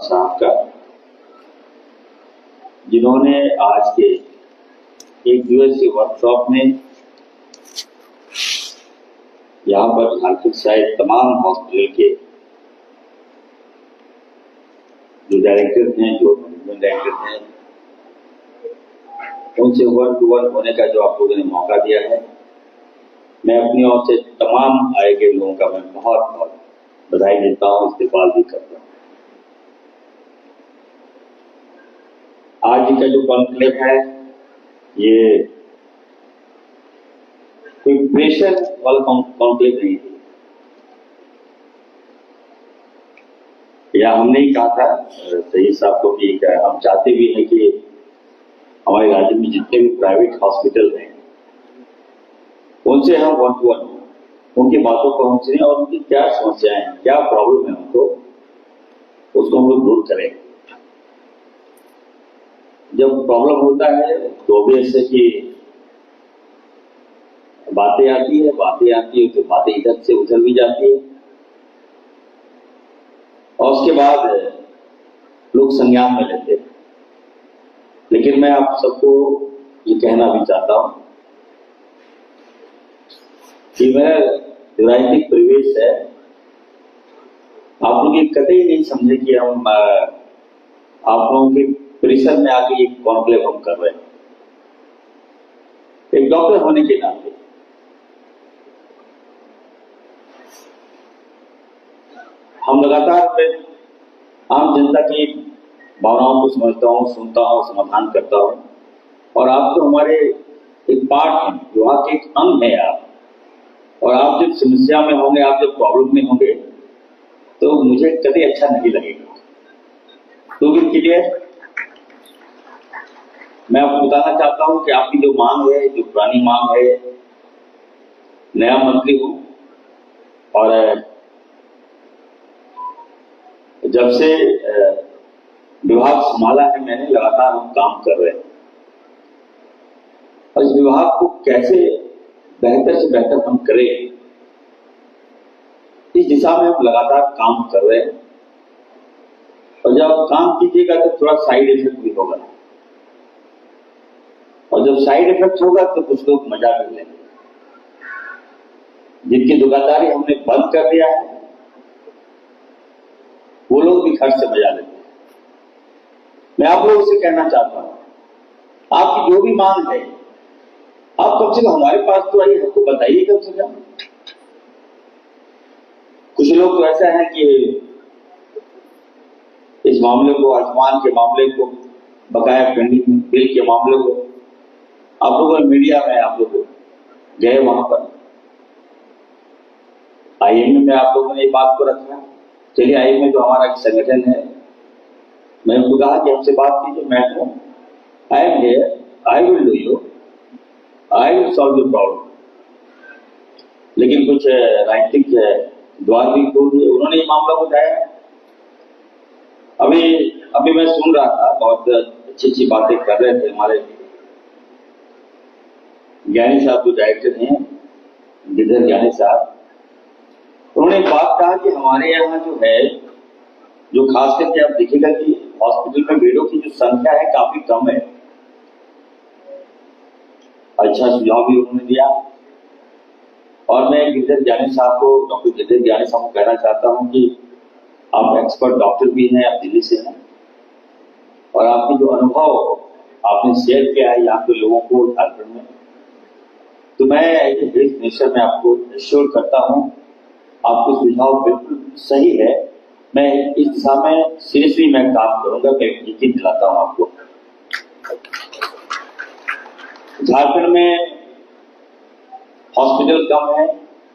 साहब का, जिन्होंने आज के एक दिवसीय वर्कशॉप में यहाँ पर झारखंड शायद तमाम हॉस्पिटल के जो डायरेक्टर हैं, जो मैनेजमेंट डायरेक्टर हैं, उनसे वन टू वन होने का जो आप लोगों ने मौका दिया है, मैं अपनी ओर से तमाम आए गए लोगों का मैं बहुत बहुत बधाई देता हूँ, इस्तेमाल भी करता हूँ। आज का जो कॉन्क्लेव है, ये कोई प्रेशर वाला कॉन्क्लेव नहीं है। या हमने ही कहा था सही साहब को कि हम चाहते भी हैं कि हमारे राज्य में जितने भी प्राइवेट हॉस्पिटल हैं, उनसे हम वन टू वन उनकी बातों को हम सुने और उनकी क्या समस्याएं हैं, क्या प्रॉब्लम है उनको, उसको हम लोग दूर करें। जब प्रॉब्लम होता है तो भी ऐसे कि बातें आती है तो बातें इधर से उधर भी जाती है और उसके बाद लोग संज्ञान में लेते हैं। लेकिन मैं आप सबको ये कहना भी चाहता हूं कि मेरा जो राजनीतिक परिवेश है, आप लोग ये कतई नहीं समझे कि हम आप लोगों के परिसर में आके एक कॉन्क्लेव हम कर रहे हैं। एक डॉक्टर होने के नाते हम लगातार आम जनता की भावनाओं को समझता हूँ, सुनता हूँ, समाधान करता हूँ और आप तो हमारे एक पार्ट हैं, जो आपके एक अंग है आप। और आप जब समस्या में होंगे, आप जब प्रॉब्लम में होंगे, तो मुझे कभी अच्छा नहीं लगेगा। तो भी क्लियर मैं आपको बताना चाहता हूं कि आपकी जो मांग है, जो पुरानी मांग है, नया मंत्री हूं और जब से विभाग संभाला है मैंने, लगातार हम काम कर रहे हैं और इस विभाग को कैसे बेहतर से बेहतर हम करें, इस दिशा में हम लगातार काम कर रहे हैं। और जब काम कीजिएगा तो थोड़ा साइड इफेक्ट भी होगा और जब साइड इफेक्ट होगा तो कुछ लोग मजा भी लेंगे। जिनकी दुकानदारी हमने बंद कर दिया है, वो लोग भी खर्च से मजा लेते हैं। मैं आप लोगों से कहना चाहता हूं, आपकी जो भी मांग है, आप कम से कम हमारे पास तो आइए, हमको बताइए कम से कम। कुछ लोग तो ऐसा है कि इस मामले को, आयुष्मान के मामले को, बकाया पेंडिंग बिल के मामले को, आप लोगों ने मीडिया में आप लोग गए वहां पर, आईएमए में आप लोगों ने ये बात को रखा। चलिए, आईएमए जो हमारा एक संगठन है, मैंने उनको कहा कि हमसे बात कीजिए, मैं हूं, I am here, I will do you, I will solve the problem. लेकिन कुछ राजनीतिक द्वार भी खोल दिए, उन्होंने ये मामला उठाया। अभी मैं सुन रहा था, बहुत अच्छी अच्छी बातें कर रहे थे हमारे ज्ञानी साहब जो डायरेक्टर हैं, गिरधर ज्ञानी साहब। उन्होंने एक बात कहा कि हमारे यहाँ जो है, जो खास करके आप देखिएगा कि हॉस्पिटल में बेडों की जो संख्या है काफी कम है। अच्छा सुझाव भी उन्होंने दिया और मैं गिरधर ज्ञानी साहब को, डॉक्टर गिरधर ज्ञानी साहब को कहना चाहता हूं कि आप एक्सपर्ट डॉक्टर भी हैं, आप दिल्ली से हैं और आपके जो अनुभव आपने शेयर किया है यहाँ के लोगों को झारखंड में, तो मैं हेल्थ मिनिस्टर में आपको एश्योर करता हूं, आपको सुझाव बिल्कुल सही है। मैं इस दिशा में सीरियसली मैं काम करूंगा, मैं यकीन दिलाता हूं आपको। झारखंड में हॉस्पिटल कम है,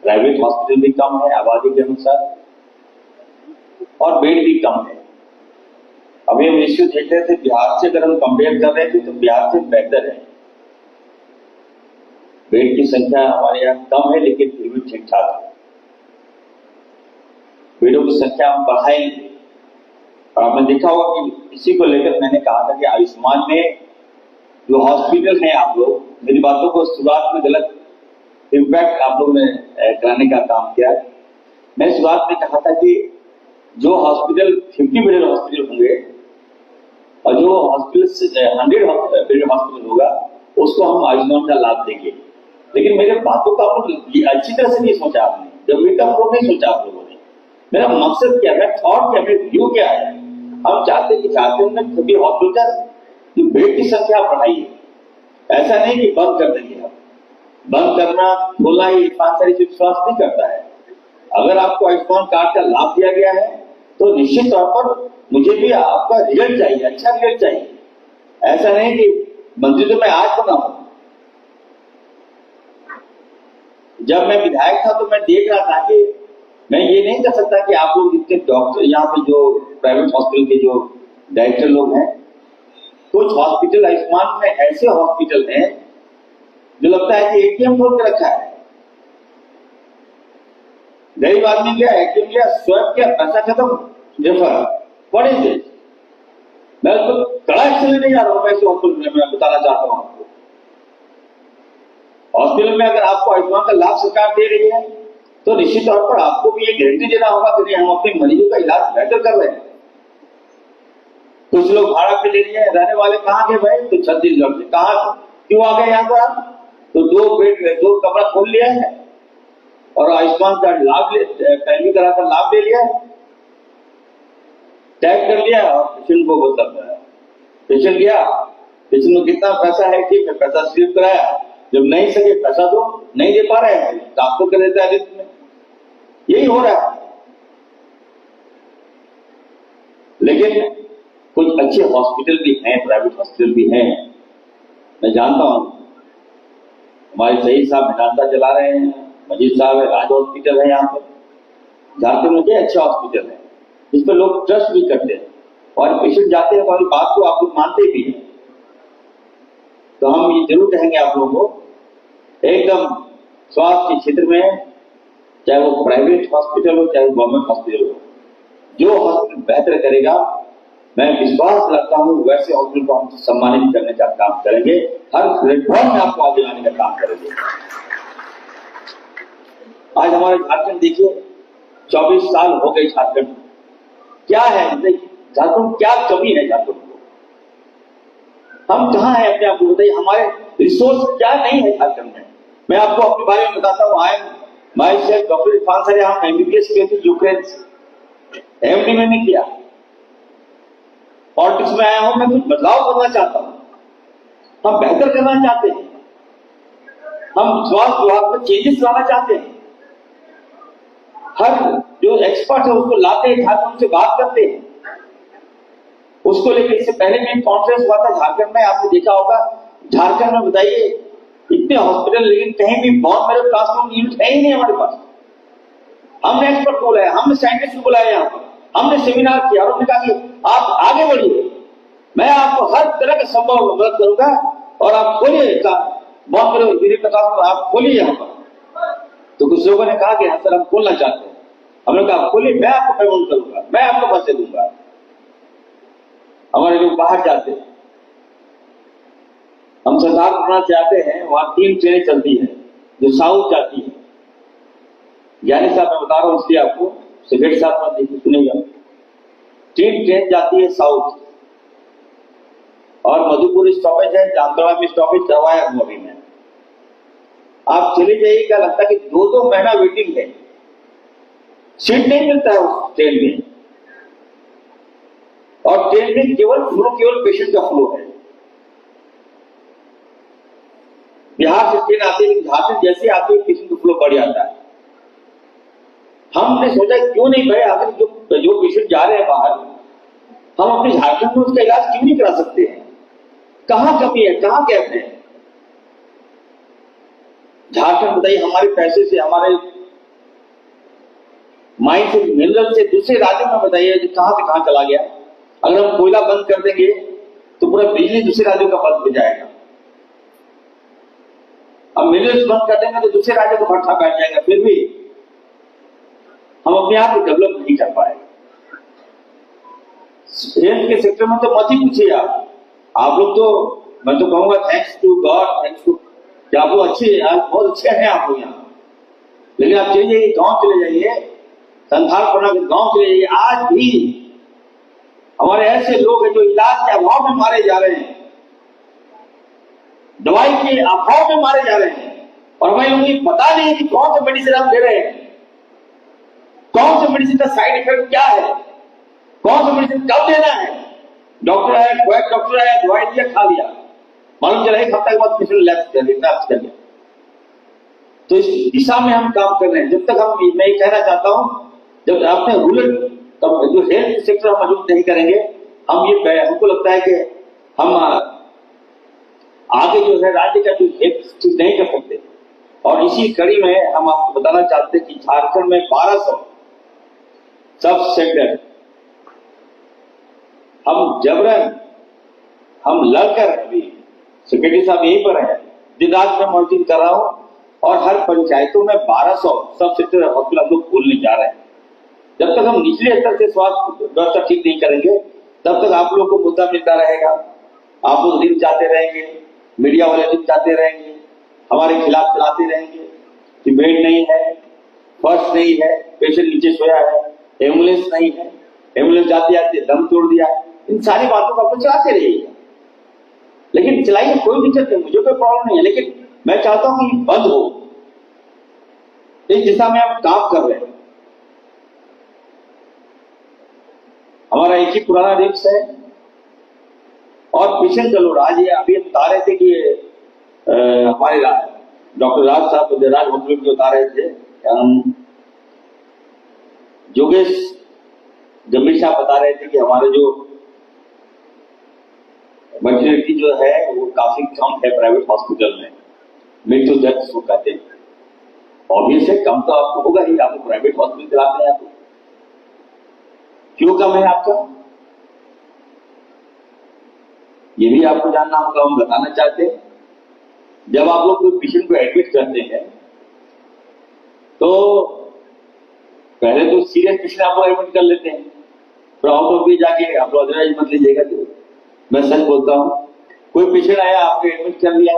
प्राइवेट हॉस्पिटल भी कम है आबादी के अनुसार और बेड भी कम है। अभी हम इश्यू देख रहे थे, बिहार से अगर हम कंपेयर कर रहे थे तो बिहार से बेहतर है। बेड की संख्या हमारे यहाँ कम है लेकिन फिर भी ठीक ठाक है। बेडों की संख्या हम बढ़ाएंगे और आपने देखा होगा कि इसी को लेकर मैंने कहा था कि आयुष्मान में जो हॉस्पिटल है, आप लोग मेरी बातों को शुरुआत में गलत इम्पैक्ट आप लोगों ने कराने का काम किया। मैं शुरुआत में कहा था कि जो हॉस्पिटल 50 बेडेड हॉस्पिटल होंगे और जो हॉस्पिटल 100 बेडेड हॉस्पिटल होगा उसको हम आयुष्मान का लाभ देंगे। लेकिन मेरे बातों का अच्छी तरह से नहीं सोचा आपने, जब मीटअप को नहीं सोचा आप लोगों ने। मेरा मकसद क्या है, थॉट क्या है, व्यू क्या है। हम चाहते हैं कि झारखंड में सभी हॉस्पिटल की बेड की संख्या बढ़ाइए। ऐसा नहीं कि बंद कर देंगे आप, बंद करना खोलना ही सारी विश्वास नहीं करता है। अगर आपको आयुष्मान कार्ड का लाभ दिया गया है तो निश्चित तौर पर मुझे भी आपका रिजल्ट चाहिए, अच्छा रिजल्ट चाहिए। ऐसा नहीं कि मंत्री तो मैं आज बना हूं, जब मैं विधायक था तो मैं देख रहा था कि मैं ये नहीं कर सकता कि आप लोग इतने डॉक्टर यहाँ पे जो प्राइवेट हॉस्पिटल के जो डायरेक्टर लोग हैं, कुछ हॉस्पिटल आयुष्मान में ऐसे हॉस्पिटल हैं जो लगता है कि एटीएम खोल के रखा है। गरीब आदमी क्या एटीएम लिया, स्वैप किया, पैसा खत्म, रेफर। What is this? मैं उसको कड़ा एक्शन लेने जा रहा हूँ। ऐसे हॉस्पिटल में मैं बताना चाहता हूँ आपको, हॉस्पिटल में अगर आपको आयुष्मान का लाभ सरकार दे रही है तो निश्चित तौर पर आपको भी ये गारंटी देना होगा कि हम अपने मरीजों का इलाज बेहतर कर रहे हैं। कुछ लोग भाड़ा पे ले लिए, रहने वाले कहाँ गए भाई? तो छत्तीसगढ़ से। कहाँ क्यों आ गए यहाँ पर आप? तो 2 बेड 2 कमरा खोल लिया है और आयुष्मान का लाभ पैरवी कराकर लाभ ले लिया, टैग कर लिया और पेशेंट को बताता है। पेशेंट गया, पेशेंट को कितना पैसा है, ठीक है, पैसा स्लिप कराया, जब नहीं सके पैसा दो, नहीं दे पा रहे हैं डॉक्टर कर देता है लिस्ट में। यही हो रहा है। लेकिन कुछ अच्छे हॉस्पिटल भी हैं, प्राइवेट हॉस्पिटल भी हैं, मैं जानता हूं। हमारे शहीद साहब मेदांता चला रहे हैं, मजीद साहब है, राज हॉस्पिटल है यहाँ पर झारखंड में, अच्छा हॉस्पिटल है जिस पर लोग ट्रस्ट भी करते हैं और पेशेंट जाते हैं तो हमारी बात को आप लोग मानते भी हैं। तो हम ये जरूर कहेंगे आप लोगों को, एकदम स्वास्थ्य के क्षेत्र में, चाहे वो प्राइवेट हॉस्पिटल हो चाहे गवर्नमेंट हॉस्पिटल हो, जो हॉस्पिटल बेहतर करेगा, मैं विश्वास रखता हूं वैसे हॉस्पिटल को हम सम्मानित करने का काम करेंगे। हर प्लेटफॉर्म में आपको आगे लाने का काम करेंगे। आज हमारे झारखंड देखिए, 24 साल हो गए झारखंड। क्या है झारखंड, क्या कमी है झारखंड को? हम कहाँ हैं अपने आप को बताइए। हमारे रिसोर्स क्या नहीं है झारखंड में? मैं आपको अपने बारे में बताता हूँ। I myself doctor Irfan sir, हम एमबीबीएस किए थे यूक्रेन से, एमडी में नहीं किया। पॉलिटिक्स में आया हूं, मैं कुछ बदलाव करना चाहता हूं, हम बेहतर करना चाहते हैं, हम स्वास्थ्य विभाग में चेंजेस लाना चाहते हैं। हर जो एक्सपर्ट है उसको लाते हैं झारखंड से, बात करते हैं उसको लेकर। इससे पहले भी कॉन्फ्रेंस हुआ था झारखंड में, आपने देखा होगा। झारखंड में बताइए इतने हॉस्पिटल, लेकिन कहीं भी बॉन मेरो ट्रांसप्लांट यूनिट है ही नहीं हमारे पास। हमने एक्सपर्ट को बुलाया, हमने साइंटिस्ट को बुलाया यहाँ पर, हमने सेमिनार किया और उन्होंने कहा कि आप आगे बढ़िए, मैं आपको हर तरह का संभव मदद करूंगा और आप खोलिए बॉन मेरो यूनिट का ट्रांसप्लांट आप खोलिए यहाँ पर। तो कुछ लोगों ने कहा कि हाँ सर हम खोलना चाहते हैं। हमने कहा खोलिए, मैं आपको पेमेंट करूंगा, मैं आपको पैसे दूंगा। हमारे लोग बाहर जाते हैं, हम सरदार करना चाहते हैं, वहां 3 ट्रेनें चलती है जो साउथ जाती है। ज्ञानी साहब मैं बता रहा हूं इसलिए आपको, सेक्रेटरी साहब मत देखिए, सुनेगा। 3 ट्रेन जाती है साउथ और मधुपुर स्टॉपेज है, जामताड़ा में स्टॉपेज करवाया हूं अभी मैं। आप चले जाइए, क्या लगता है कि 2-2 महीना वेटिंग है, सीट नहीं मिलता है उस ट्रेन में। और ट्रेन में केवल पेशेंट का फ्लो है। बिहार से ट्रेन आती है, झारखंड जैसे आती है पेशेंट का फ्लो बढ़ जाता है। हमने सोचा क्यों नहीं भाई, आखिर जो पेशेंट जा रहे हैं बाहर, हम अपने झारखंड में उसका इलाज क्यों नहीं करा सकते हैं? कहां कमी है, कहां गैप है? झारखंड बताइए हमारे पैसे से, हमारे माइंड से, मिनरल से दूसरे राज्यों में बताइए कहां से कहां चला गया। अगर हम कोयला बंद कर देंगे तो पूरा बिजली दूसरे राज्यों का बंद हो जाएगा। अब मिनरल्स बंद कर देंगे तो दूसरे राज्यों का भट्ठा बैठ जाएगा। फिर भी हम अपने आप को डेवलप नहीं कर पाए। हेल्थ के सेक्टर में तो मत ही पूछिए आप लोग तो, मैं तो कहूंगा thanks to God, thanks to कि आप लोग अच्छे, बहुत अच्छे हैं आप लोग यहाँ। लेकिन आप चले जाइए, गाँव चले जाइए, संथालपना के गांव चले जाइए, आज भी हमारे ऐसे लोग हैं जो इलाज के अभाव में मारे जा रहे हैं, दवाई के अभाव में मारे जा रहे हैं, और हमें उन्हें पता नहीं कि कौन सा मेडिसिन हम ले रहे हैं, कौन से मेडिसिन का साइड इफेक्ट क्या है, कौन सा मेडिसिन कब लेना है। डॉक्टर आया, डॉक्टर आया, दवाई दिया, खा लिया, मालूम चला 1 हफ्ते के बाद पेशेंट लैप्स कर गया। तो इस दिशा में हम काम कर रहे हैं। जब तक हम, मैं ये कहना चाहता हूं, जब आपने रूरल जो हेल्थ सेक्टर हम मजबूत नहीं करेंगे, हमको लगता है कि हम आगे जो है राज्य का जो हेल्थ नहीं कर सकते। और इसी कड़ी में हम आपको बताना चाहते हैं कि झारखंड में 1200 सब सेंटर हम जबरन हम लड़कर, अभी सेक्रेटरी साहब यहीं पर है, दिन रात में मॉनिटरिंग कर रहा हूं, और हर पंचायतों में 1200 सब सेक्टर हॉस्पिटल हम लोग खोलने जा रहे हैं। जब तक हम निचले स्तर से स्वास्थ्य व्यवस्था ठीक नहीं करेंगे, तब तक आप लोग को मुद्दा मिलता रहेगा, आप लोग दिन जाते रहेंगे, मीडिया वाले दिन जाते रहेंगे, हमारे खिलाफ चलाते रहेंगे कि बेड नहीं है, फर्श नहीं है, पेशेंट नीचे सोया है, एम्बुलेंस नहीं है, एम्बुलेंस जाते जाते दम तोड़ दिया। इन सारी बातों को आप चलाते रहिएगा, लेकिन चलाइए, कोई दिक्कत नहीं, मुझे कोई प्रॉब्लम नहीं है, लेकिन मैं चाहता हूं कि बंद हो। इस दिशा में हम काम कर रहे हैं। हमारा एक ही पुराना रिक्स है और पेशेंट का लोड। आज ये अभी बता रहे थे कि हमारे डॉक्टर राज साहब राज हॉस्पिटल के बता रहे थे, योगेश गंभीर साहब बता रहे थे कि हमारे जो मर्टिलिटी जो है वो काफी कम है प्राइवेट हॉस्पिटल में, मृत्यु दर जिसको कहते हैं। ऑब्वियस है, कम तो आपको होगा ही, आपको प्राइवेट हॉस्पिटल चलाते हैं, आपको क्यों कम है आपका, ये भी आपको जानना होगा, हम बताना चाहते हैं। जब आप लोग कोई पेशेंट को एडमिट करते हैं तो पहले तो सीरियस पेशेंट आप लोग एडमिट कर लेते हैं, फिर आउट ऑफ भी जाके आप लोग अदरवाइज मत लीजिएगा। तो मैं सच बोलता हूं, कोई पेशेंट आया, आपको एडमिट कर लिया,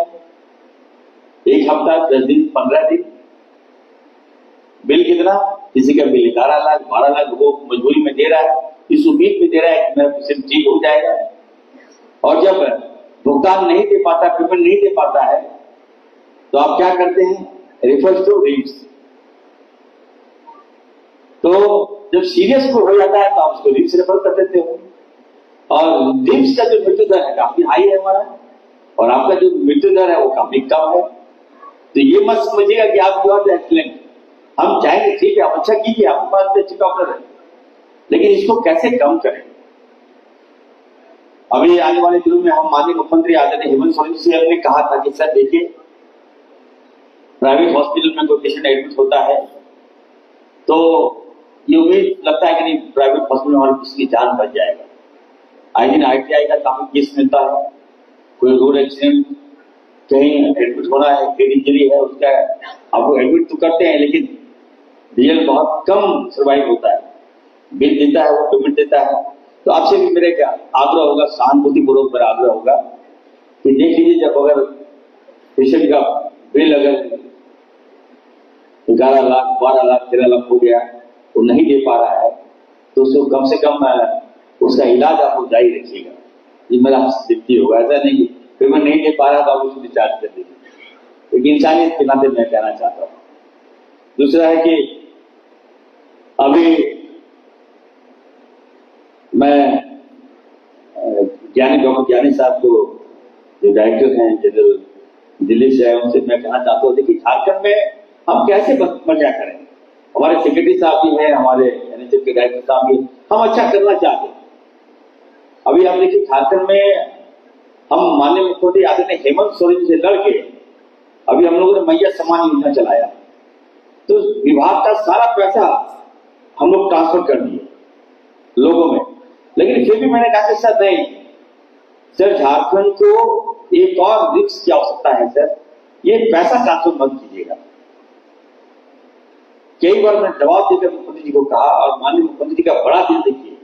1 हफ्ता, 10 दिन, 15 दिन, बिल कितना, किसी का बिल 11 लाख 12 लाख वो मजबूरी में दे रहा है, इस उम्मीद में दे रहा है कि मेरा पेशेंट ठीक हो जाएगा, और जब भुगतान नहीं दे पाता, पेमेंट नहीं दे पाता है, तो आप क्या करते हैं, रेफर टू रिम्स। तो जब सीरियस को हो जाता है तो आप उसको रिम्स रेफर कर देते हो, और रिम्स का जो मृत्यु दर है काफी हाई है हमारा, और आपका जो मृत्यु दर है वो काफी कम है। तो ये मत समझिएगा कि आप यू आर एक्सीलेंट, हम चाहेंगे ठीक है, आप अच्छा कीजिए, आपके पास अच्छे डॉक्टर है, लेकिन इसको कैसे कम करें। अभी आने वाले दिनों में हम माननीय मुख्यमंत्री आदरणीय हेमंत सोरेन जी ने कहा था कि सर देखिए, प्राइवेट हॉस्पिटल में कोई पेशेंट एडमिट होता है तो ये उम्मीद लगता है कि नहीं प्राइवेट हॉस्पिटल में हमारे किसी की जान बच जाएगा। आई दिन ITI का काफी केस मिलता है, कोई रोड एक्सीडेंट, कहीं एडमिट होना है, हेड इंजरी है, उसका आप लोग एडमिट तो करते हैं, लेकिन रिजल्ट बहुत कम सर्वाइव होता है, बिल देता है वो, पेमेंट देता है। तो आपसे भी मेरे क्या आग्रह होगा, सहानुभूतिपूर्वक मेरा आग्रह होगा कि देख लीजिए, जब अगर पेशेंट का बिल अगर 11 लाख 12 लाख 13 लाख हो गया, वो नहीं दे पा रहा है, तो उसको कम से कम उसका इलाज आप लोग जारी रखिएगा। ये मेरा सिद्धि होगा, ऐसा नहीं कि पेमेंट नहीं दे पा रहा तो आप उसको डिस्चार्ज कर दीजिए। लेकिन इंसानियत के नाते मैं कहना चाहता हूँ। दूसरा है कि अभी मैं डॉक्टर ज्ञानी साहब को, जो डायरेक्टर हैं जनरल दिल्ली से आए, उनसे मैं कहना चाहता हूँ कि झारखंड में हम कैसे मजा करें। हमारे सेक्रेटरी साहब भी हैं, हमारे NHM के डायरेक्टर साहब भी, हम अच्छा करना चाहते हैं। अभी आप देखिए, झारखंड में हम माननीय मुख्यमंत्री आदरणीय हेमंत सोरेन से लड़के अभी हम लोगों ने मैया सम्मान योजना चलाया, तो विभाग का सारा पैसा हम लोग ट्रांसफर कर दिए लोगों में। लेकिन फिर भी मैंने कहा कि सर नहीं, सर झारखंड को एक और रिस्क की आवश्यकता है सर, ये पैसा ट्रांसफर मत कीजिएगा। कई बार मैंने जवाब देकर मुख्यमंत्री जी को कहा, और माननीय मुख्यमंत्री जी का बड़ा दिल देखिए,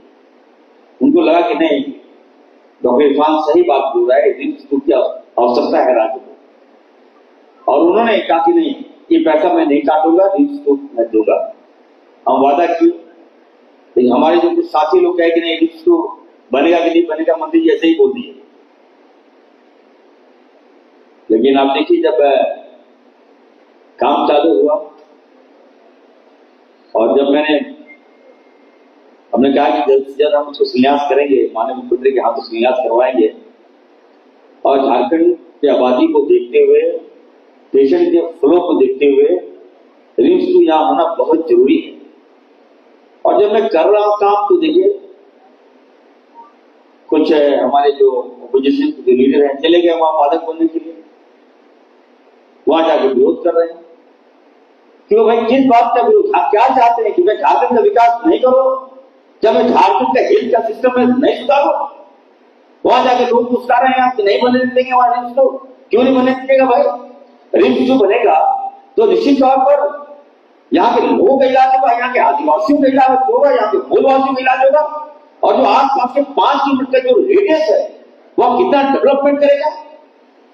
उनको लगा कि नहीं, डॉक्टर इरफान सही बात बोल रहा है, रिस्क की आवश्यकता है राज्य को, और उन्होंने कहा कि नहीं, ये पैसा मैं नहीं काटूंगा, रिस्क को मैं दूंगा। हम वादा किए, लेकिन हमारे जो कुछ साथी लोग कहे कि नहीं रिम्स तो बनेगा कि नहीं बनेगा, मंत्री जी ऐसे ही बोल दिए। लेकिन आप देखिए जब काम चालू हुआ और जब हमने कहा कि जल्द से जल्द हम उसको शिलान्यास करेंगे, माननीय मुख्यमंत्री के हाथों शिलान्यास करवाएंगे, और झारखंड की आबादी को देखते हुए, पेशेंट के फ्लो को देखते हुए रिम्स को यहाँ होना बहुत जरूरी है। और जब मैं कर रहा हूं काम तो देखिए कुछ हमारे जो अपोजिशन के लीडर हैं चले गए वहां वादक बनने के लिए, वहां जाकर विरोध कर रहे हैं। क्यों भाई, किस बात का विरोध? आप क्या चाहते हैं कि मैं झारखंड का विकास नहीं करो? जब मैं झारखंड का हेल्थ का सिस्टम में नहीं सुधारो, वहां जाकर लोग पुरस्कार रहे हैं कि नहीं बने देंगे वहां रिम्स को। क्यों नहीं बने देंगे भाई? रिम्स जो बनेगा तो निश्चित तौर पर यहाँ के लोगों का इलाज होगा, यहाँ के आदिवासियों का इलाज होगा, यहाँ के मूलवासियों का इलाज होगा। और जो आसपास के 5 किलोमीटर का जो रेडियस है वह कितना डेवलपमेंट करेगा।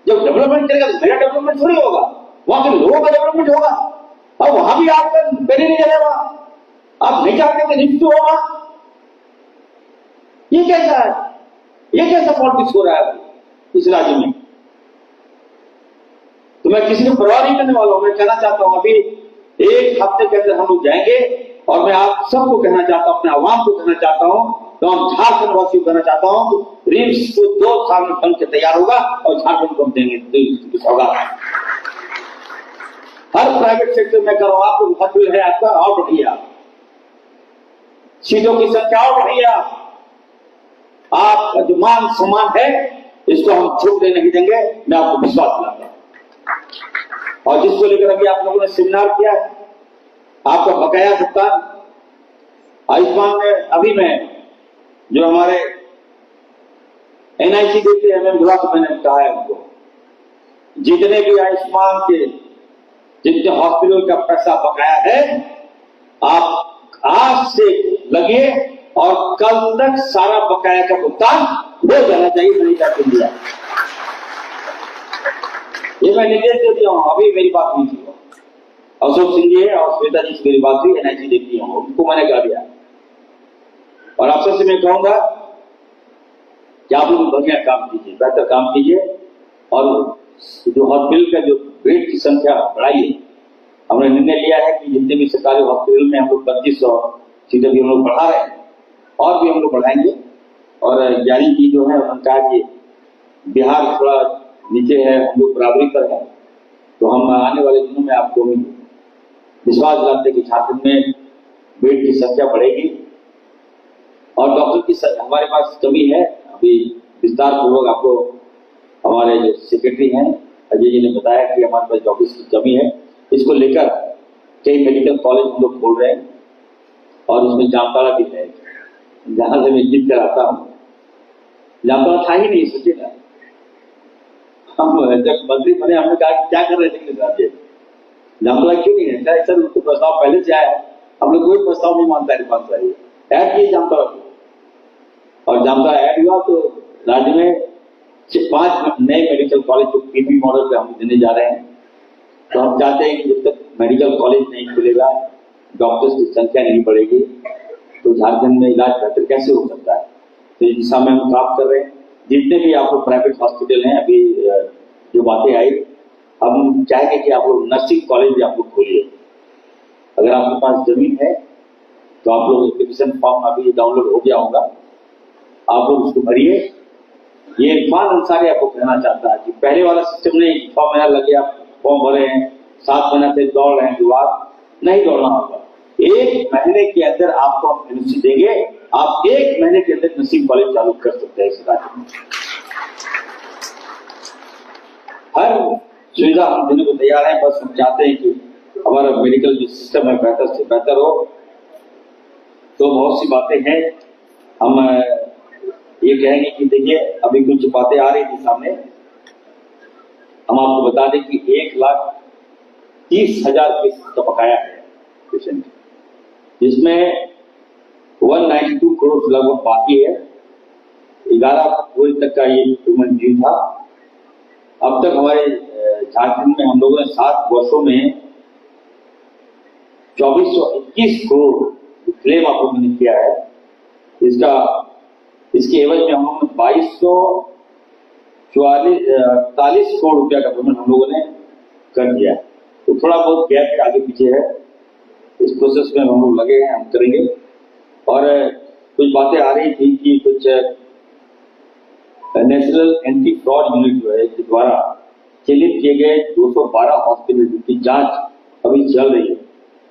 जब डेवलपमेंट करेगा तो मेरा डेवलपमेंट थोड़ी होगा, वहां के लोगों का डेवलपमेंट होगा। और वहां भी आपका पैरी नहीं चलेगा, आप नहीं चाहते कि रिम्स होगा। ये कैसा है? ये कैसा पॉलिटिक्स हो रहा है इस राज्य में? तो मैं किसी को परवाह नहीं करने वाला हूं। मैं कहना चाहता हूं अभी 1 हफ्ते के अंदर हम लोग जाएंगे और मैं आप सबको कहना चाहता हूं, अपने आवाम को कहना चाहता हूं, तो हम झारखंड वासियों को कहना चाहता हूं कि रिम्स को 2 साल में बन के तैयार होगा और झारखंड को हम देंगे होगा। हर प्राइवेट सेक्टर में करो, आपको हॉस्पिटल है आपका और बढ़िया, सीटों की संख्या और बढ़िया, आपका जो मान सम्मान है इसको हम छूटने नहीं देंगे, मैं आपको विश्वास दिलाता हूं। और जिसको लेकर अभी आप लोगों ने सेमिनार किया है, आपका बकाया भुगतान आयुष्मान में अभी मैं जो हमारे NIC देते हैं, मैं बुला के मैंने कहा है उनको, जितने भी आयुष्मान के जितने हॉस्पिटल का पैसा बकाया है आप आज से लगिए और कल तक सारा बकाया का भुगतान हो जाना चाहिए। नहीं कर दिया, ये मैं निर्देश दे दिया हूं। अभी मेरी बात नहीं थी, अशोक सिंह जी है और श्वेता जी से मेरी बात हुई, NIC देखती हूं, उनको मैंने कह दिया। और अफसर से मैं कहूंगा कि आप लोग बढ़िया काम कीजिए, बेहतर काम कीजिए और जो हॉस्पिटल का जो बेड की संख्या बढ़ाइए। हमने निर्णय लिया है कि जितने भी सरकारी हॉस्पिटल में हम लोग 2500 सीटें भी हम लोग बढ़ा रहे हैं और भी हम लोग बढ़ाएंगे। और ज्ञानी जी जो है उन्होंने कहा कि बिहार थोड़ा नीचे है, हम लोग बराबरी पर है, तो हम आने वाले दिनों में आपको विश्वास दिलाते हैं कि झारखंड में बेड की संख्या बढ़ेगी। और डॉक्टर की हमारे पास कमी है, अभी विस्तार पूर्वक आपको हमारे जो सेक्रेटरी हैं अजय जी ने बताया कि हमारे पास डॉक्टर्स की कमी है। इसको लेकर कई मेडिकल कॉलेज हम लोग खोल रहे हैं और उसमें जामताड़ा भी है, जहां से मैं जीत कर आता हूँ। जामताड़ा था ही नहीं, सोचिए ना, हम जब मंत्री बने हमने कहा क्या कर रहे थे राज्य, जामताड़ा क्यों नहीं है? सर उसको प्रस्ताव पहले से आया, हम लोग कोई प्रस्ताव नहीं मानता है, पास ऐड किए जामताड़ा को, और जामताड़ा ऐड हुआ तो राज्य में 5 नए मेडिकल कॉलेज जो पीपी मॉडल पे हम देने जा रहे हैं। तो हम चाहते हैं कि जब तक मेडिकल कॉलेज नहीं खुलेगा, डॉक्टर्स की संख्या नहीं बढ़ेगी, तो झारखंड में इलाज बेहतर कैसे हो सकता है? तो इस दिशा में हम काम कर रहे हैं। जितने भी आपको प्राइवेट हॉस्पिटल हैं, अभी जो बातें आई, हम चाहेंगे कि आप लोग नर्सिंग कॉलेज भी आप लोग खोलिए। अगर आपके पास जमीन है तो आप लोग एप्लीकेशन फॉर्म अभी डाउनलोड हो गया होगा, आप लोग उसको भरिए। ये इरफान अंसारी आपको कहना चाहता है कि पहले वाला सिस्टम नहीं, 6 महीना लग गया, फॉर्म भरे हैं, 7 महीना से दौड़ रहे हैं, जुआ नहीं दौड़ना होगा। 1 महीने के अंदर आपको हम एनओसी देंगे, आप 1 महीने के अंदर नर्सिंग कॉलेज चालू कर सकते हैं इस राज्य में। हर सुविधा हम देने को तैयार है, बस हम चाहते हैं कि हमारा मेडिकल जो सिस्टम है बेहतर से बेहतर हो। तो बहुत सी बातें हैं, हम ये कहेंगे कि देखिए अभी कुछ बातें आ रही थी सामने, हम आपको बता दें कि 1,30,000 केस का बकाया है पेशेंट, जिसमें 192 करोड़ लगभग बाकी है। 11 करोड़ तक का ये इम्प्रूवमेंट ड्यू था। अब तक हमारे झारखंड में हम लोगों ने 7 वर्षों में 2421 करोड़ क्लेम आप लोगों ने किया है। इसके एवज में हम लोगों ने 2248 करोड़ रुपया का पेमेंट हम लोगों ने कर दिया। तो थोड़ा बहुत गैप आगे पीछे है, इस प्रोसेस में हम लोग लगे हैं, हम करेंगे। और कुछ बातें आ रही थी कि कुछ नेशनल एंटी फ्रॉड यूनिट जो है, इसके द्वारा चिन्हित किए गए 212 हॉस्पिटल की जांच अभी चल रही है।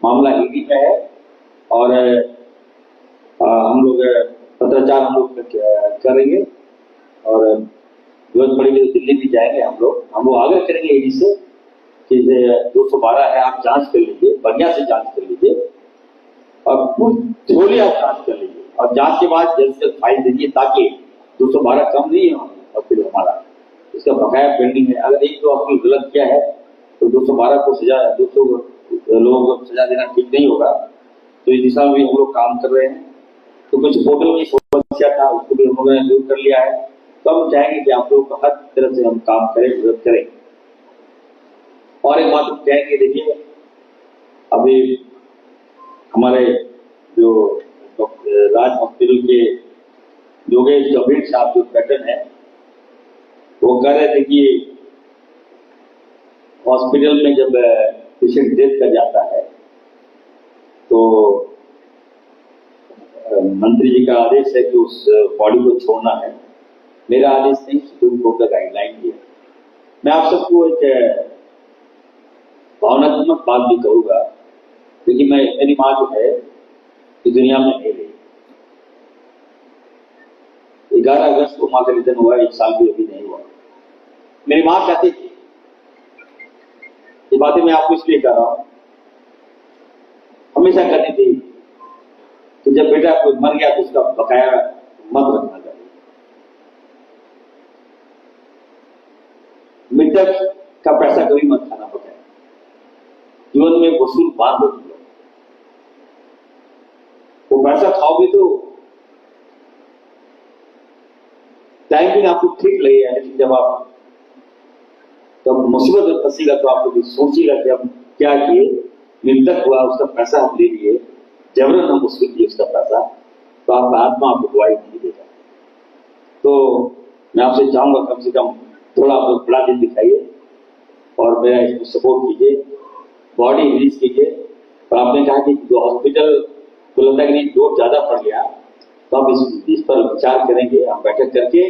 मामला ईडी में है और हम लोग पत्राचार हम लोग करेंगे और जरूरत पड़ेगी तो दिल्ली भी जाएंगे। हम लोग आग्रह करेंगे ईडी से कि 212 है, आप जांच कर लीजिए, बढ़िया से जांच कर लीजिए और थोड़ी आप जांच कर लीजिए और जांच के बाद जल्द से फाइल दीजिए, ताकि 212 कम नहीं हो हॉस्पिटल हमारा, इसका बकाया पेंडिंग है। अगर एक तो हॉस्पिटल गलत किया है तो 212 को सजा, 200 लोगों को सजा देना ठीक नहीं होगा। तो इस दिशा में भी हम लोग काम कर रहे हैं। तो कुछ पोर्टल की समस्या था, उसको भी हम लोगों ने दूर कर लिया है। तो हम चाहेंगे कि आप लोग को हर तरह से हम काम करें, मदद करें। और एक बात हम कहेंगे, देखिए अभी हमारे जो राज हॉस्पिटल के योगेश जबीर साहब जो पैटर्न है, वो कह रहे थे कि हॉस्पिटल में जब पेशेंट डेथ कर जाता है तो मंत्री जी का आदेश है कि उस बॉडी को छोड़ना है। मेरा आदेश नहीं, सुप्रीम कोर्ट का गाइडलाइन दिया। मैं आप सबको एक भावनात्मक बात भी कहूंगा, लेकिन मेरी माँ जो है इस दुनिया में नहीं रही। 11 अगस्त को माँ का निधन हुआ, 1 साल भी अभी नहीं हुआ। मेरी माँ कहती थी, ये बातें मैं आपको इसलिए कह रहा हूं, हमेशा कहती थी कि जब बेटा कोई मर गया तो उसका बकाया मत रखना चाहिए, मृतक का पैसा कभी मत खाना बकाया, जीवन में वसूल बांध दो। वो पैसा खाओगे तो टाइमिंग आपको ठीक लगेगा, लेकिन जब मुसीबत में फंसेगा तो आपको सोचिएगा कि हम क्या किए, मृतक हुआ, उसका पैसा हम ले लिए, जबरन हम उसको दिए उसका पैसा, तो आपका आत्मा आपको दुआई नहीं देगा। तो मैं आपसे चाहूंगा कम से कम थोड़ा आप लोग बड़ा दिन दिखाइए और मेरा इसको सपोर्ट कीजिए, बॉडी रिलीज कीजिए। और आपने कहा कि जो हॉस्पिटल को लगता है कि नहीं जोर ज्यादा पड़ गया, तो आप इस पर विचार करेंगे। हम बैठक करके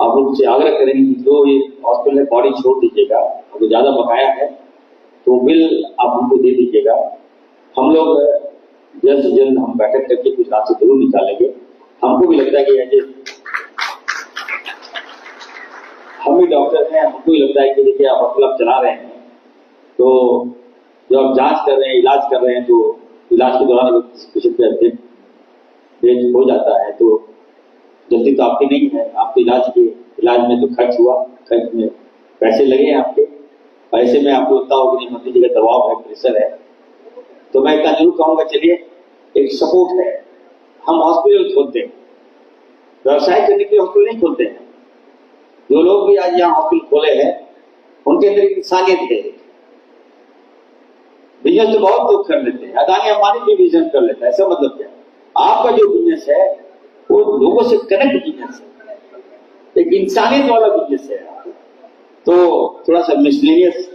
आप लोग से आग्रह करेंगे कि जो ये हॉस्पिटल में बॉडी छोड़ दीजिएगा, अगर ज्यादा बकाया है तो बिल आप हमको दे दीजिएगा। हम लोग जल्द से जल्द हम बैठक करके कुछ रास्ते जरूर निकालेंगे। हमको भी लगता है कि हम भी डॉक्टर हैं, हमको भी लगता है कि देखिए आप हॉस्पिटल चला रहे हैं, तो जब आप जांच कर रहे हैं, इलाज कर रहे हैं, तो इलाज के दौरान पेशेंट का डेथ हो जाता है तो जल्दी तो आपकी नहीं है। आपके इलाज में तो खर्च हुआ, खर्च में पैसे लगे हैं आपके, ऐसे में आपको लगता हो कि नहीं मंत्री जी का दबाव है, प्रेशर है। तो मैं इतना जरूर कहूंगा, चलिए एक सपोर्ट है, हम हॉस्पिटल खोलते हैं, व्यवसाय करने के लिए हॉस्पिटल नहीं खोलते हैं। जो लोग भी आज यहाँ हॉस्पिटल खोले हैं उनके अंदर इंसानियत है। बिजनेस तो बहुत लोग कर लेते हैं, अदानी अंबानी भी बिजनेस कर लेता है, ऐसा मतलब क्या? आपका जो बिजनेस है वो लोगों से कनेक्ट बिजनेस है, एक इंसानियत वाला बिजनेस है। तो थोड़ा सा मिसलेनियस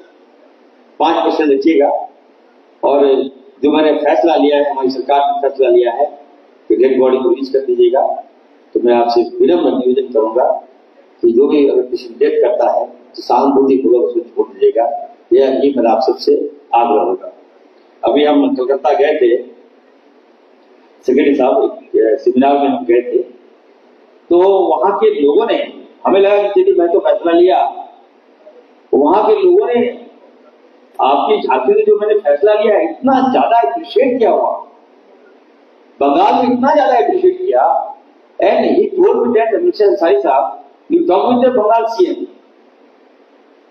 5% रखिएगा। और जो मैंने फैसला लिया है, हमारी सरकार ने फैसला लिया है कि डेड बॉडी को रिलीज कर दीजिएगा, तो मैं आपसे विनम्र निवेदन करूंगा कि जो भी अगर किसी डेथ करता है तो सहानुभूतिपूर्वक उसको छोड़ दीजिएगा। यह मेरा आप सबसे आग्रह होगा। अभी हम कलकत्ता गए थे, सेक्रेटरी साहब सेमिनार में हम गए थे, तो वहां के लोगों ने, हमें लगा कि चलिए मैं तो फैसला लिया, वहां के लोगों ने आपकी झांसी में जो मैंने फैसला लिया है इतना ज्यादा अप्रिशिएट किया हुआ, बंगाल में इतना ज्यादा अप्रिशिएट किया। And he told me that Amit Shah साहब, you talk with the Bengal CM,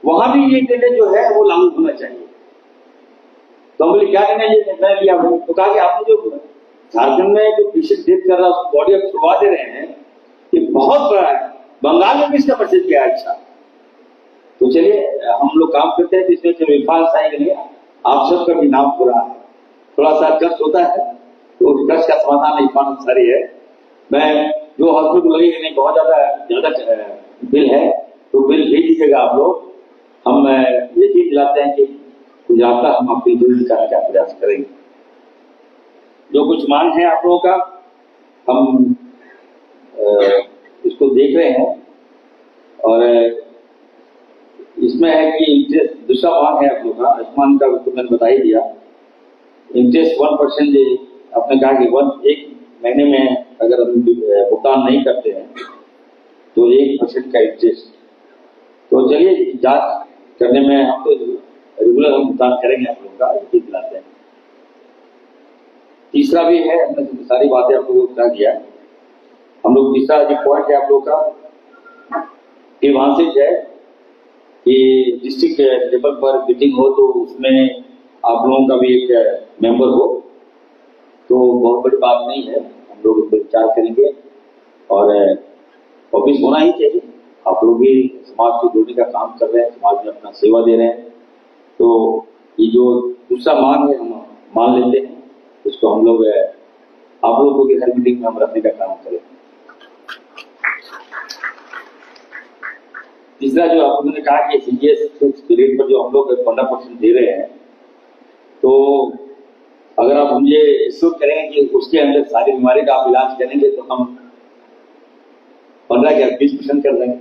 वहां भी ये निर्णय जो है वो लागू होना चाहिए। तो हम बोले क्या निर्णय लिया? तो कहा कि आपने जो झारखंड में जो पेशेंट डेथ कर रहा है उसको बॉडी अब छुड़वा दे रहे हैं, ये बहुत बड़ा है, बंगाल में भी इसका मैसेज किया है। अच्छा, तो चलिए हम लोग काम करते हैं, तो इसमें विफल आएंगे नहीं, आप सबका भी नाम पूरा है। थोड़ा सा कष्ट होता है, तो उस कष्ट का समाधान इरफान अंसारी है। मैं जो हॉस्पिटल लगेगी नहीं, बहुत ज्यादा बिल है, तो बिल भेज दीजिएगा आप लोग। हम यकीन दिलाते हैं कि गुजरात का हम आपकी दूर करने का प्रयास करेंगे। जो कुछ मांग है आप लोगों का, हम इसको देख रहे हैं, और इसमें है कि इंटरेस्ट दूसरा मांग है आप लोगों का, आयुष्मान का तो मैंने बता ही दिया। इंटरेस्ट 1% आपने कहा कि एक महीने में अगर हम भुगतान नहीं करते हैं तो 1% का इंटरेस्ट। तो चलिए, जांच करने में हम तो रेगुलर हम भुगतान करेंगे आप लोगों का, यकीन दिलाते हैं। तीसरा भी है, हमने सारी बातें आप लोगों को बता दिया। हम लोग तीसरा जो पॉइंट है आप लोग का, एडवांसेज है कि डिस्ट्रिक्ट लेवल पर मीटिंग हो तो उसमें आप लोगों का भी एक मेंबर हो, तो बहुत बड़ी बात नहीं है। हम लोग उस पर विचार करेंगे, और ऑफिस होना ही चाहिए। आप लोग भी समाज को जोड़ने का काम कर रहे हैं, समाज में अपना सेवा दे रहे हैं, तो ये जो दूसरा मांग है हम मान लेते हैं, इसको हम लोग आप लोगों की हर मीटिंग में हम रखने का काम करें। तीसरा जो आप लोगों ने कहा कि सीजीएस रेट पर जो हम लोग 15% दे रहे हैं, तो अगर आप मुझे इश्योर करेंगे कि उसके अंदर सारी बीमारी का आप इलाज करेंगे, तो हम 15 या 20% कर देंगे।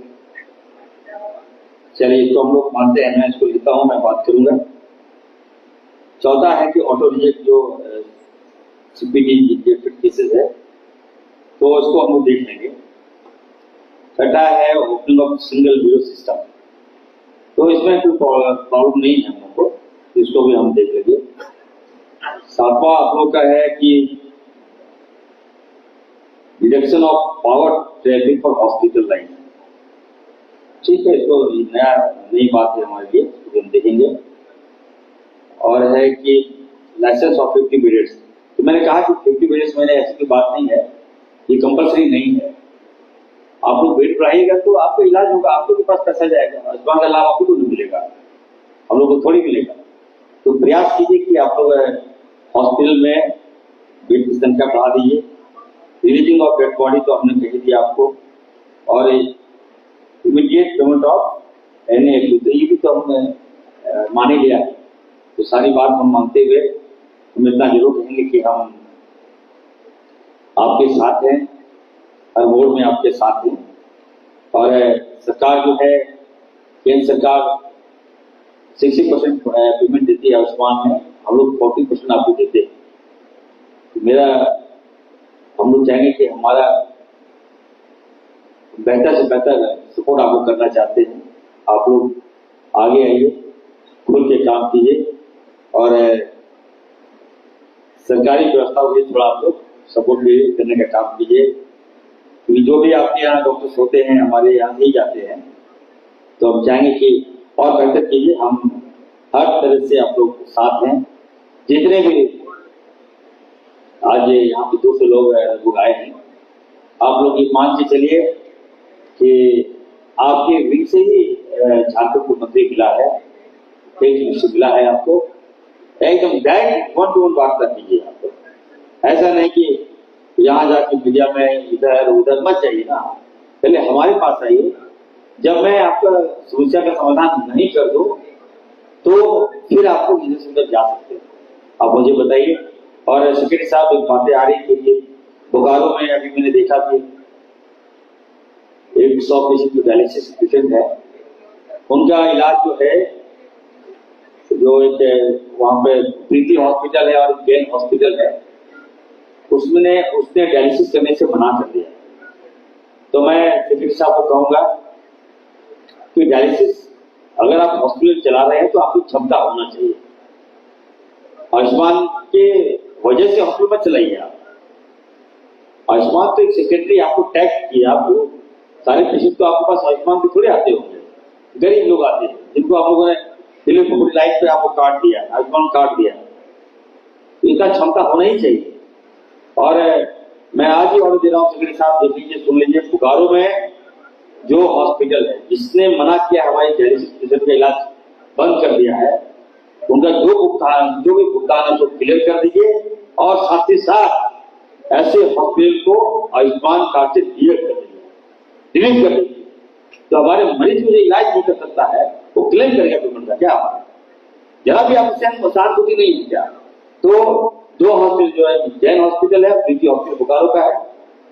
चलिए, इसको हम लोग मानते हैं, मैं इसको लिखता हूं, मैं बात करूंगा। चौथा है कि ऑटो रिजेक्ट जो सीपीडी रिजेक्टेड केसेस है, तो इसको हम लोग देख लेंगे। छठा है opening of single bureau system, तो इसमें कोई प्रॉब्लम नहीं है हम लोग को, इसको भी हम देख लेंगे। सातवां आप लोग का है कि reduction of power traffic for hospital line. ठीक है, इसको नई बात है हमारे लिए, तो हम देखेंगे। और है कि लाइसेंस ऑफ 50 पीरियड्स, तो मैंने कहा कि 50 पीरियड्स मैंने ऐसी कोई बात नहीं है, ये कंपलसरी नहीं है। आप लोग वेट बढ़ाइएगा तो आपको इलाज होगा, आपको के पास पैसा जाएगा, आयुष्मान का लाभ आपको तो नहीं मिलेगा, हम लोग को थोड़ी मिलेगा। तो प्रयास कीजिए कि आप लोग हॉस्पिटल में बेड की संख्या बढ़ा दीजिए। रिलीजिंग ऑफ डेड बॉडी तो हमने कही दिया आपको, और इमीडिएट पेमेंट ऑफ एनए, तो ये भी तो हमने मान ही लिया है। तो सारी बात हम मानते हुए हम इतना जरूर कहेंगे कि हम आपके साथ हैं, हर मोड में आपके साथ हैं। और सरकार जो है, केंद्र सरकार 60% पेमेंट देती है आयुष्मान में, हम लोग 40% आपको देते हैं। तो हम लोग चाहेंगे कि हमारा बेहतर से बेहतर सपोर्ट आपको करना चाहते हैं। आप लोग आगे आइए, खुल के काम कीजिए, और सरकारी व्यवस्था को भी थोड़ा आप लोग सपोर्ट भी करने का काम कीजिए। क्योंकि जो भी आपके यहाँ डॉक्टर्स होते हैं, हमारे यहाँ नहीं जाते हैं, तो हम चाहेंगे कि और बेहतर कीजिए। हम हर तरह से आप लोग साथ हैं। जितने भी आज यहाँ पे 200 लोग आए हैं, आप लोग ये मान के चलिए कि आपके विंग से ही झारखंड को मंत्री मिला है, एक मिला है आपको। एकदम डायरेक्ट 1 to 1 बात कीजिए आप लोग, ऐसा नहीं कि यहाँ जाके मीडिया में इधर उधर मत जाइए ना, पहले हमारे पास आइए। जब मैं आपका समस्या का समाधान नहीं कर दूं, तो फिर आपको इधर से उधर जा सकते हैं। आप मुझे बताइए। और सेक्रेटरी साहब, एक बातें आ रही थी, बोकारो में अभी मैंने देखा कि एक 100 पेशेंट डायलिसिस पेशेंट है, उनका इलाज जो है, जो एक वहां पे प्रीति हॉस्पिटल है और गेन हॉस्पिटल है, उसने डायलिसिस करने से मना कर दिया। तो मैं सेक्रेटरी साहब को कहूंगा कि डायलिसिस अगर आप हॉस्पिटल चला रहे हैं तो आपकी क्षमता होना चाहिए। आयुष्मान के वजह से हॉस्पिटल में चलाइए आप। आयुष्मान तो एक सेक्रेटरी आपको टैग किया, आपको सारे पेशेंट तो आपके पास आयुष्मान के थोड़े आते होंगे, गरीब लोग आते हैं जिनको आप लोगों ने डिलीवरी लाइफ पे आपको कार्ड दिया, आयुष्मान कार्ड दिया, तो इनका क्षमता होना ही चाहिए। और मैं आज ही ऑर्डर दे रहा हूँ, सेक्रेटरी साहब देख लीजिए, सुन लीजिए, बोकारो में जो हॉस्पिटल है जिसने मना किया हमारी डायलिसिस पेशेंट का इलाज बंद कर दिया है, उनका जो भी भुगतान है उसको क्लियर कर दीजिए और साथ ही साथ ऐसे हॉस्पिटल को आयुष्मान कार्ड से डिलीट कर दीजिए, डिलीट कर दीजिए। तो हमारे मरीज को जो इलाज नहीं कर सकता है वो क्लेम करेगा पेमेंट का क्या? जरा भी आपको सहानुभूति नहीं है क्या? तो दो हॉस्पिटल जो है, जैन हॉस्पिटल है, प्रीति हॉस्पिटल बोकारो का है,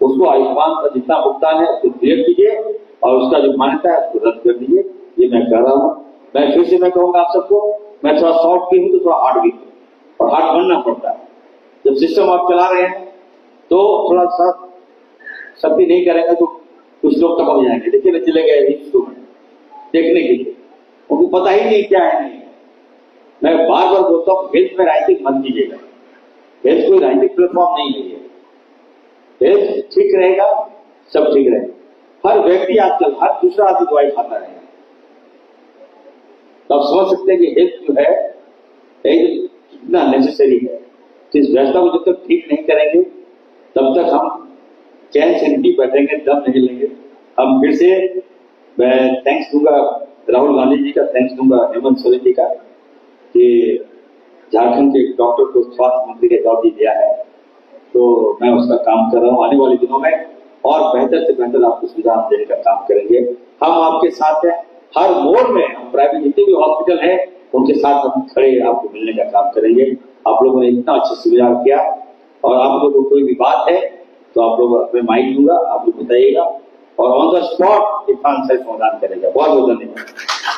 उसको आयुष्मान का जितना भुगतान है उसको क्लियर कीजिए और उसका जो मान्यता है उसको रद्द कर दीजिए। ये मैं कह रहा हूँ। मैं फिर से मैं कहूंगा आप सबको, मैं थोड़ा सॉफ्ट भी हूँ तो थोड़ा हार्ड भी हूँ, और हार्ड बनना पड़ता है। जब सिस्टम आप चला रहे हैं तो थोड़ा सा सख्ती नहीं करेंगे तो कुछ लोग टपक जाएंगे। देखिए ना, चले गए इंस्ट्रूमेंट देखने के लिए, उनको पता ही नहीं क्या है। नहीं, मैं बार बार बोलता हूँ, हेल्थ में राजनीतिक मत कीजिएगा। हेल्थ कोई राजनीतिक प्लेटफॉर्म नहीं है। हेल्थ ठीक रहेगा, सब ठीक रहेगा। हर व्यक्ति आजकल, हर दूसरा आदमी दवाई खाता है, तो आप समझ सकते हैं कि हेल्थ जो है कितना नेसेसरी है। तो इस व्यवस्था को जब तक ठीक नहीं करेंगे तब तक हम चैन से नहीं बैठेंगे, दम नहीं लेंगे। हम फिर से मैं थैंक्स दूंगा राहुल गांधी जी का, थैंक्स दूंगा हेमंत सोरेन जी का कि झारखंड के डॉक्टर को स्वास्थ्य मंत्री का जवाब दिया है। तो मैं उसका काम कर रहा हूँ। आने वाले दिनों में और बेहतर से बेहतर आपको सुविधा देने का काम करेंगे। हम आपके साथ हैं हर मोड़ में। हम प्राइवेट जितने भी हॉस्पिटल है उनके साथ हम खड़े आपको मिलने का काम करेंगे। आप लोगों ने इतना अच्छा सुविधा किया, और आप लोगों को कोई भी बात है तो आप लोग मैं माइक दूंगा, आप लोग बताइएगा और on the spot Irfan sir समाधान करेगा। बहुत बहुत धन्यवाद।